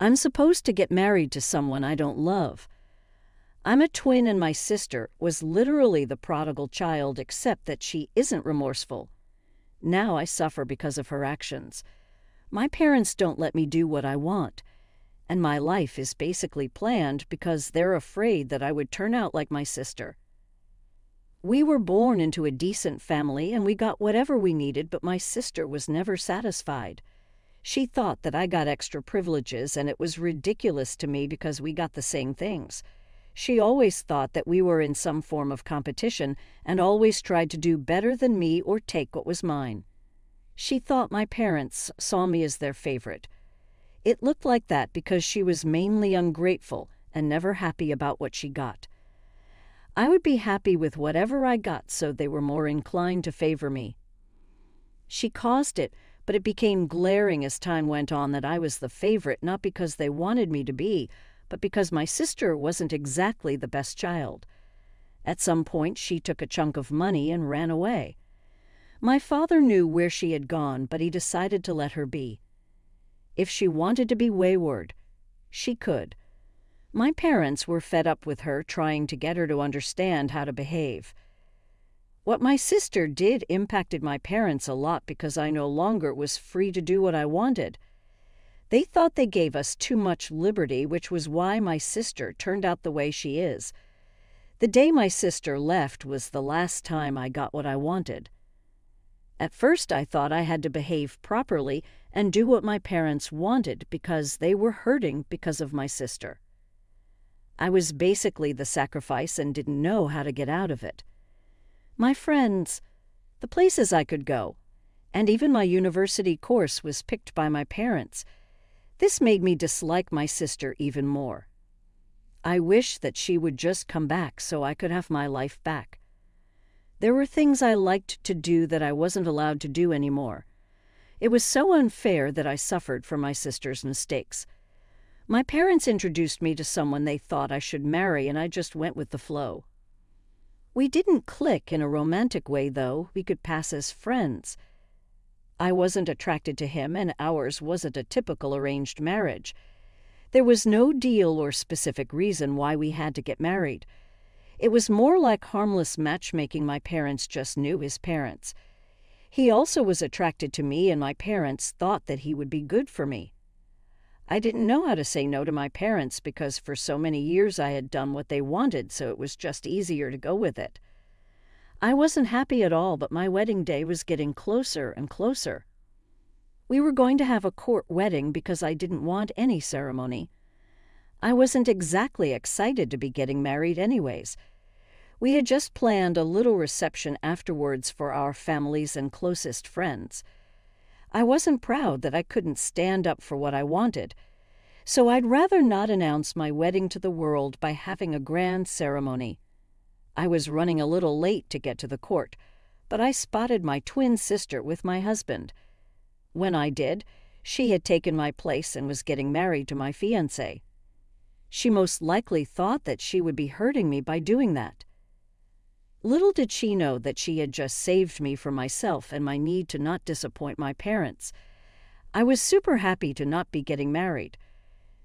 I'm supposed to get married to someone I don't love. I'm a twin and my sister was literally the prodigal child, except that she isn't remorseful. Now I suffer because of her actions. My parents don't let me do what I want, and my life is basically planned because they're afraid that I would turn out like my sister. We were born into a decent family and we got whatever we needed, but my sister was never satisfied. She thought that I got extra privileges, and it was ridiculous to me because we got the same things. She always thought that we were in some form of competition and always tried to do better than me or take what was mine. She thought my parents saw me as their favorite. It looked like that because she was mainly ungrateful and never happy about what she got. I would be happy with whatever I got, so they were more inclined to favor me. She caused it, but it became glaring as time went on that I was the favorite, not because they wanted me to be, but because my sister wasn't exactly the best child. At some point, she took a chunk of money and ran away. My father knew where she had gone, but he decided to let her be. If she wanted to be wayward, she could. My parents were fed up with her, trying to get her to understand how to behave. What my sister did impacted my parents a lot because I no longer was free to do what I wanted. They thought they gave us too much liberty, which was why my sister turned out the way she is. The day my sister left was the last time I got what I wanted. At first I thought I had to behave properly and do what my parents wanted because they were hurting because of my sister. I was basically the sacrifice and didn't know how to get out of it. My friends, the places I could go, and even my university course was picked by my parents. This made me dislike my sister even more. I wish that she would just come back so I could have my life back. There were things I liked to do that I wasn't allowed to do anymore. It was so unfair that I suffered for my sister's mistakes. My parents introduced me to someone they thought I should marry, and I just went with the flow. We didn't click in a romantic way, though. We could pass as friends. I wasn't attracted to him, and ours wasn't a typical arranged marriage. There was no deal or specific reason why we had to get married. It was more like harmless matchmaking. My parents just knew his parents. He also was attracted to me, and my parents thought that he would be good for me. I didn't know how to say no to my parents because for so many years I had done what they wanted, so it was just easier to go with it. I wasn't happy at all, but my wedding day was getting closer and closer. We were going to have a court wedding because I didn't want any ceremony. I wasn't exactly excited to be getting married anyways. We had just planned a little reception afterwards for our families and closest friends. I wasn't proud that I couldn't stand up for what I wanted, so I'd rather not announce my wedding to the world by having a grand ceremony. I was running a little late to get to the court, but I spotted my twin sister with my husband. When I did, she had taken my place and was getting married to my fiancé. She most likely thought that she would be hurting me by doing that. Little did she know that she had just saved me from myself and my need to not disappoint my parents. I was super happy to not be getting married.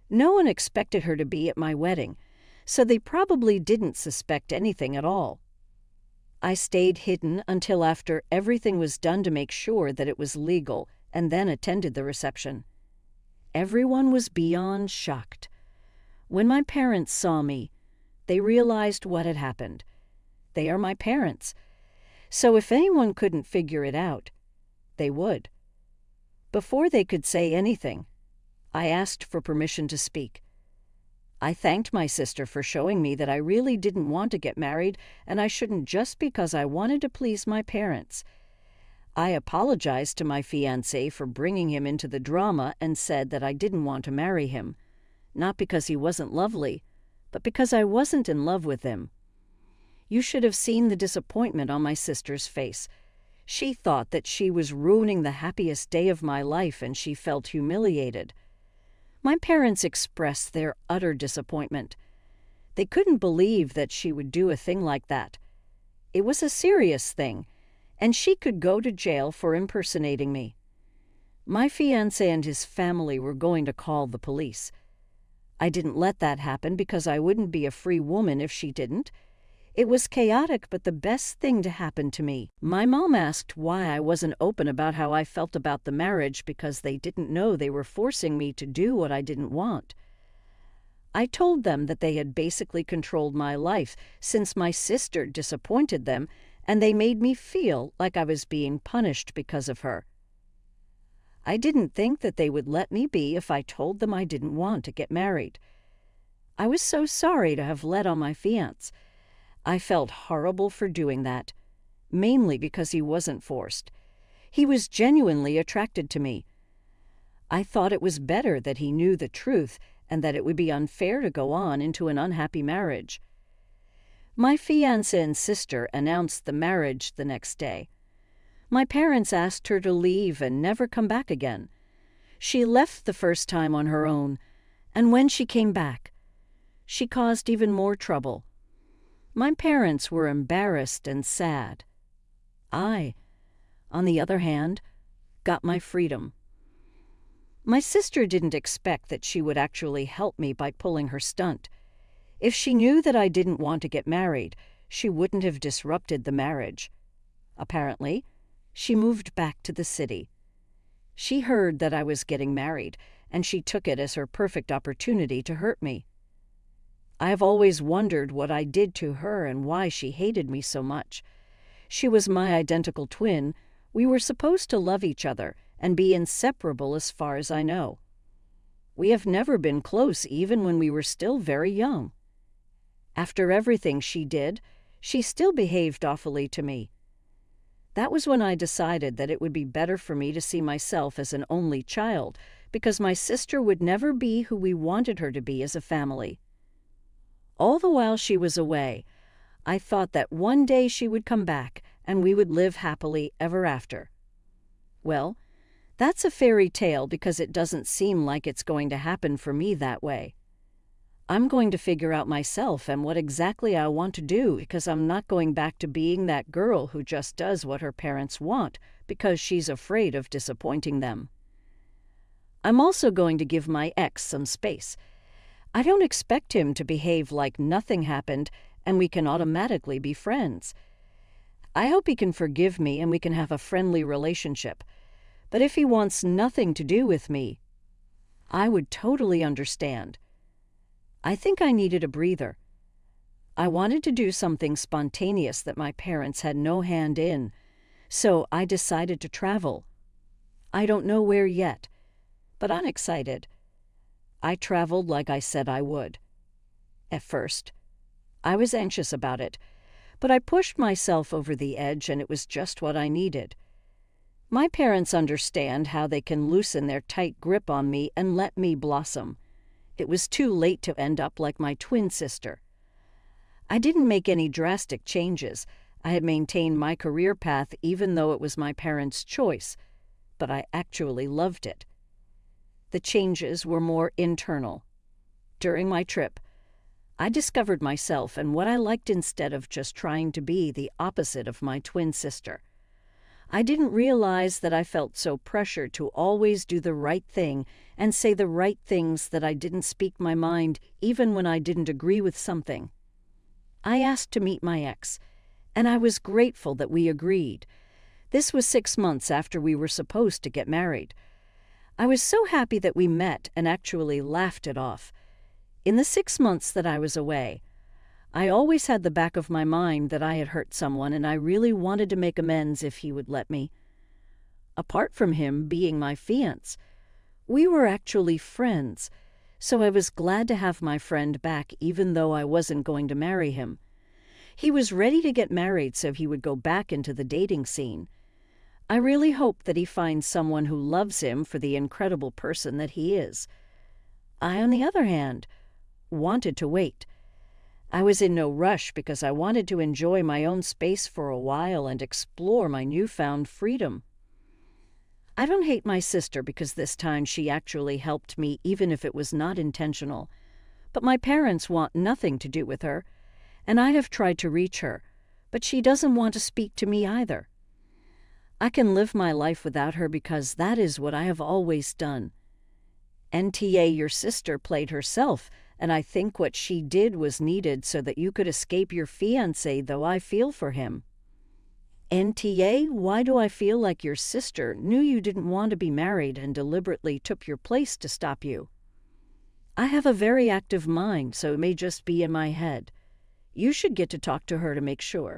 No one expected her to be at my wedding, so they probably didn't suspect anything at all. I stayed hidden until after everything was done to make sure that it was legal, and then attended the reception. Everyone was beyond shocked. When my parents saw me, they realized what had happened. They are my parents, so if anyone couldn't figure it out, they would. Before they could say anything, I asked for permission to speak. I thanked my sister for showing me that I really didn't want to get married, and I shouldn't just because I wanted to please my parents. I apologized to my fiancé for bringing him into the drama and said that I didn't want to marry him, not because he wasn't lovely, but because I wasn't in love with him. You should have seen the disappointment on my sister's face. She thought that she was ruining the happiest day of my life, and she felt humiliated. My parents expressed their utter disappointment. They couldn't believe that she would do a thing like that. It was a serious thing, and she could go to jail for impersonating me. My fiancé and his family were going to call the police. I didn't let that happen because I wouldn't be a free woman if she didn't. It was chaotic, but the best thing to happen to me. My mom asked why I wasn't open about how I felt about the marriage because they didn't know they were forcing me to do what I didn't want. I told them that they had basically controlled my life since my sister disappointed them, and they made me feel like I was being punished because of her. I didn't think that they would let me be if I told them I didn't want to get married. I was so sorry to have let on my fiancé. I felt horrible for doing that, mainly because he wasn't forced. He was genuinely attracted to me. I thought it was better that he knew the truth and that it would be unfair to go on into an unhappy marriage. My fiancé and sister announced the marriage the next day. My parents asked her to leave and never come back again. She left the first time on her own, and when she came back, she caused even more trouble. My parents were embarrassed and sad. I, on the other hand, got my freedom. My sister didn't expect that she would actually help me by pulling her stunt. If she knew that I didn't want to get married, she wouldn't have disrupted the marriage. Apparently, she moved back to the city. She heard that I was getting married, and she took it as her perfect opportunity to hurt me. I have always wondered what I did to her and why she hated me so much. She was my identical twin. We were supposed to love each other and be inseparable as far as I know. We have never been close even when we were still very young. After everything she did, she still behaved awfully to me. That was when I decided that it would be better for me to see myself as an only child, because my sister would never be who we wanted her to be as a family. All the while she was away, I thought that one day she would come back and we would live happily ever after. Well, that's a fairy tale because it doesn't seem like it's going to happen for me that way. I'm going to figure out myself and what exactly I want to do because I'm not going back to being that girl who just does what her parents want because she's afraid of disappointing them. I'm also going to give my ex some space. I don't expect him to behave like nothing happened and we can automatically be friends. I hope he can forgive me and we can have a friendly relationship. But if he wants nothing to do with me, I would totally understand. I think I needed a breather. I wanted to do something spontaneous that my parents had no hand in, so I decided to travel. I don't know where yet, but I'm excited. I traveled like I said I would. At first, I was anxious about it, but I pushed myself over the edge and it was just what I needed. My parents understand how they can loosen their tight grip on me and let me blossom. It was too late to end up like my twin sister. I didn't make any drastic changes. I had maintained my career path even though it was my parents' choice, but I actually loved it. The changes were more internal. During my trip, I discovered myself and what I liked instead of just trying to be the opposite of my twin sister. I didn't realize that I felt so pressured to always do the right thing and say the right things that I didn't speak my mind even when I didn't agree with something. I asked to meet my ex, and I was grateful that we agreed. This was 6 months after we were supposed to get married. I was so happy that we met and actually laughed it off. In the 6 months that I was away, I always had the back of my mind that I had hurt someone and I really wanted to make amends if he would let me. Apart from him being my fiancé, we were actually friends, so I was glad to have my friend back even though I wasn't going to marry him. He was ready to get married so he would go back into the dating scene. I really hope that he finds someone who loves him for the incredible person that he is. I, on the other hand, wanted to wait. I was in no rush because I wanted to enjoy my own space for a while and explore my newfound freedom. I don't hate my sister because this time she actually helped me even if it was not intentional. But my parents want nothing to do with her, and I have tried to reach her, but she doesn't want to speak to me either. I can live my life without her because that is what I have always done. NTA, your sister played herself, and I think what she did was needed so that you could escape your fiancé, though I feel for him. NTA, why do I feel like your sister knew you didn't want to be married and deliberately took your place to stop you? I have a very active mind, so it may just be in my head. You should get to talk to her to make sure.